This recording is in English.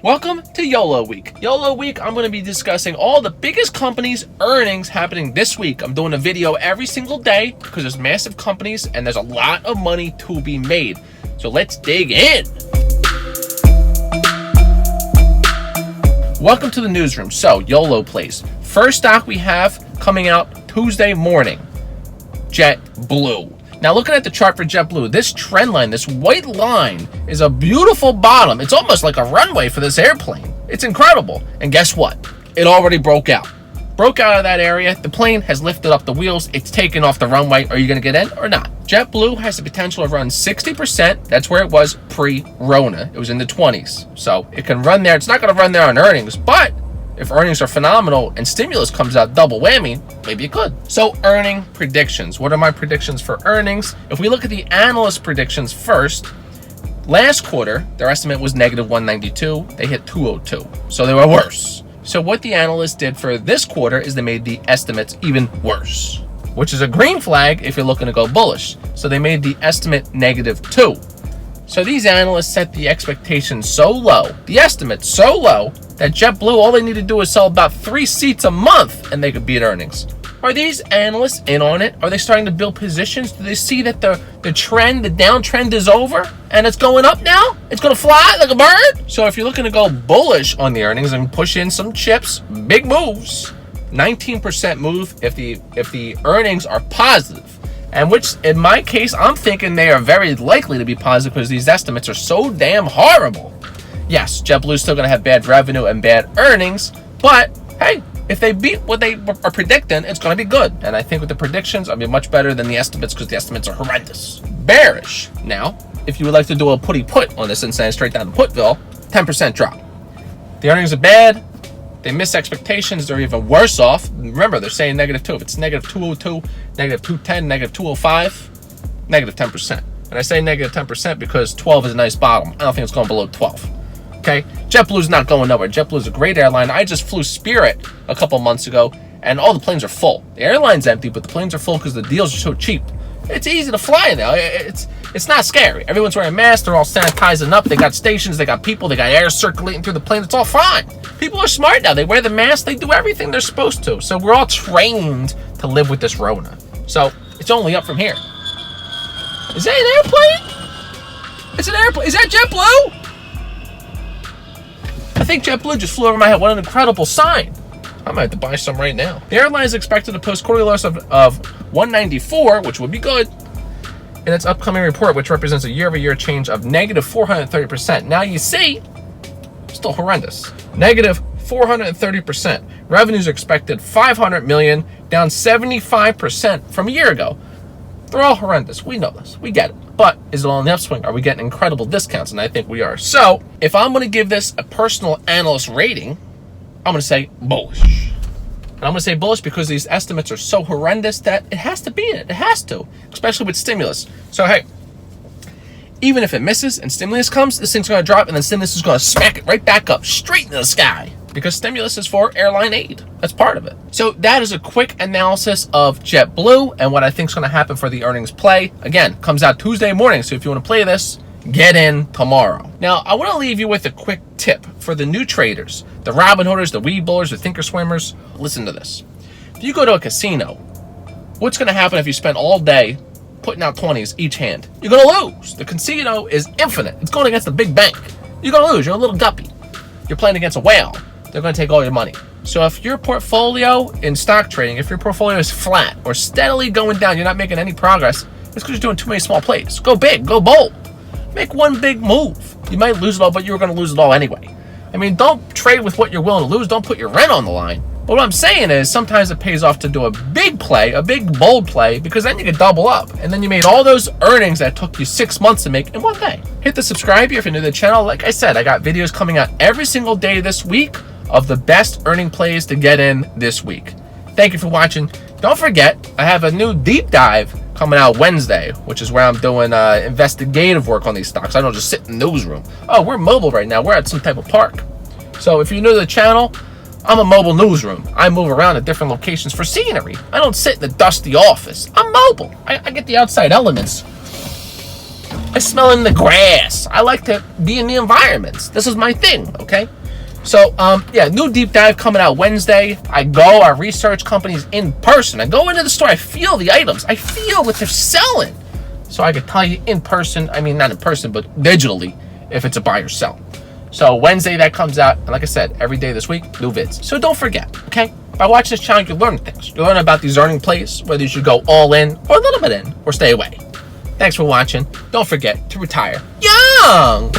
Welcome to YOLO Week. YOLO Week, I'm going to be discussing all the biggest companies' earnings happening this week. I'm doing a video every single day because there's massive companies and there's a lot of money to be made. So let's dig in. Welcome to the newsroom. So, YOLO plays. First stock we have coming out Tuesday morning, JetBlue. Now, looking at the chart for JetBlue, this trend line, this white line, is a beautiful bottom. It's almost like a runway for this airplane. It's incredible. And guess what? It already broke out. Broke out of that area. The plane has lifted up the wheels. It's taken off the runway. Are you going to get in or not? JetBlue has the potential to run 60%. That's where it was pre-Rona. It was in the 20s. So it can run there. It's not going to run there on earnings, but if earnings are phenomenal and stimulus comes out double whammy, maybe it could. So earning predictions. What are my predictions for earnings? If we look at the analyst predictions first, last quarter, their estimate was negative 192. They hit 202. So they were worse. So what the analysts did for this quarter is they made the estimates even worse, which is a green flag if you're looking to go bullish. So they made the estimate negative 2. So these analysts set the expectations so low, the estimate so low, that JetBlue, all they need to do is sell about 3 seats a month and they could beat earnings. Are these analysts in on it? Are they starting to build positions? Do they see that the trend, the downtrend is over and it's going up now? It's going to fly like a bird? So if you're looking to go bullish on the earnings and push in some chips, big moves, 19% move if the earnings are positive. And which, in my case, I'm thinking they are very likely to be positive because these estimates are so damn horrible. Yes, JetBlue's still going to have bad revenue and bad earnings, but hey, if they beat what they are predicting, it's going to be good. And I think with the predictions, I'll be much better than the estimates because the estimates are horrendous. Bearish. Now, if you would like to do a put on this and send it straight down to Putville, 10% drop. The earnings are bad. They miss expectations. They're even worse off. Remember, they're saying negative 2. If it's negative 202, negative 210, negative 205, negative 10%. And I say negative 10% because 12 is a nice bottom. I don't think it's going below 12. Okay? JetBlue's not going nowhere. JetBlue's a great airline. I just flew Spirit a couple months ago, and all the planes are full. The airline's empty, but the planes are full because the deals are so cheap. It's easy to fly now. It's not scary. Everyone's wearing masks. They're all sanitizing up. They got stations. They got people. They got air circulating through the plane. It's all fine. People are smart now. They wear the mask. They do everything they're supposed to. So we're all trained to live with this Rona. So it's only up from here. Is that an airplane? It's an airplane. Is that JetBlue? I think JetBlue just flew over my head. What an incredible sign. I might have to buy some right now. The airline is expected to post quarterly loss of 194, which would be good, in its upcoming report, which represents a year-over-year change of negative 430%. Now you see, still horrendous. Negative 430%. Revenues are expected 500 million, down 75% from a year ago. They're all horrendous. We know this. We get it. But is it on the upswing? Are we getting incredible discounts? And I think we are. So if I'm going to give this a personal analyst rating, I'm going to say bullish. And I'm going to say bullish because these estimates are so horrendous that it has to beat it. It has to, especially with stimulus. So, hey, even if it misses and stimulus comes, this thing's going to drop and then stimulus is going to smack it right back up, straight into the sky. Because stimulus is for airline aid. That's part of it. So that is a quick analysis of JetBlue and what I think is going to happen for the earnings play. Again, comes out Tuesday morning. So if you want to play this, get in tomorrow. Now, I want to leave you with a quick tip for the new traders, the Robin Hooders, the Webullers, the Thinkorswimmers. Listen to this. If you go to a casino, what's going to happen if you spend all day putting out 20s each hand? You're going to lose. The casino is infinite. It's going against the big bank. You're going to lose. You're a little guppy. You're playing against a whale. They're going to take all your money. So if your portfolio in stock trading, if your portfolio is flat or steadily going down, you're not making any progress, it's because you're doing too many small plays. Go big. Go bold. Make one big move. You might lose it all, but you were going to lose it all anyway. I mean, don't trade with what you're willing to lose. Don't put your rent on the line. But what I'm saying is sometimes it pays off to do a big play, a big bold play, because then you can double up. And then you made all those earnings that took you 6 months to make in one day. Hit the subscribe here if you're new to the channel. Like I said, I got videos coming out every single day this week of the best earning plays to get in this week. Thank you for watching. Don't forget, I have a new deep dive coming out Wednesday, which is where I'm doing investigative work on these stocks. I don't just sit in the newsroom. Oh, we're mobile right now. We're at some type of park. So if you're new to the channel, I'm a mobile newsroom. I move around at different locations for scenery. I don't sit in the dusty office. I'm mobile. I get the outside elements. I smell in the grass. I like to be in the environments. This is my thing, okay? So, yeah, new deep dive coming out Wednesday. I research companies in person. I go into the store. I feel the items. I feel what they're selling. So I could tell you in person, I mean, not in person, but digitally, if it's a buy or sell. So Wednesday that comes out. And like I said, every day this week, new vids. So don't forget, okay? By watching this channel, you learn things. You learn about these earning plays, whether you should go all in or a little bit in or stay away. Thanks for watching. Don't forget to retire young.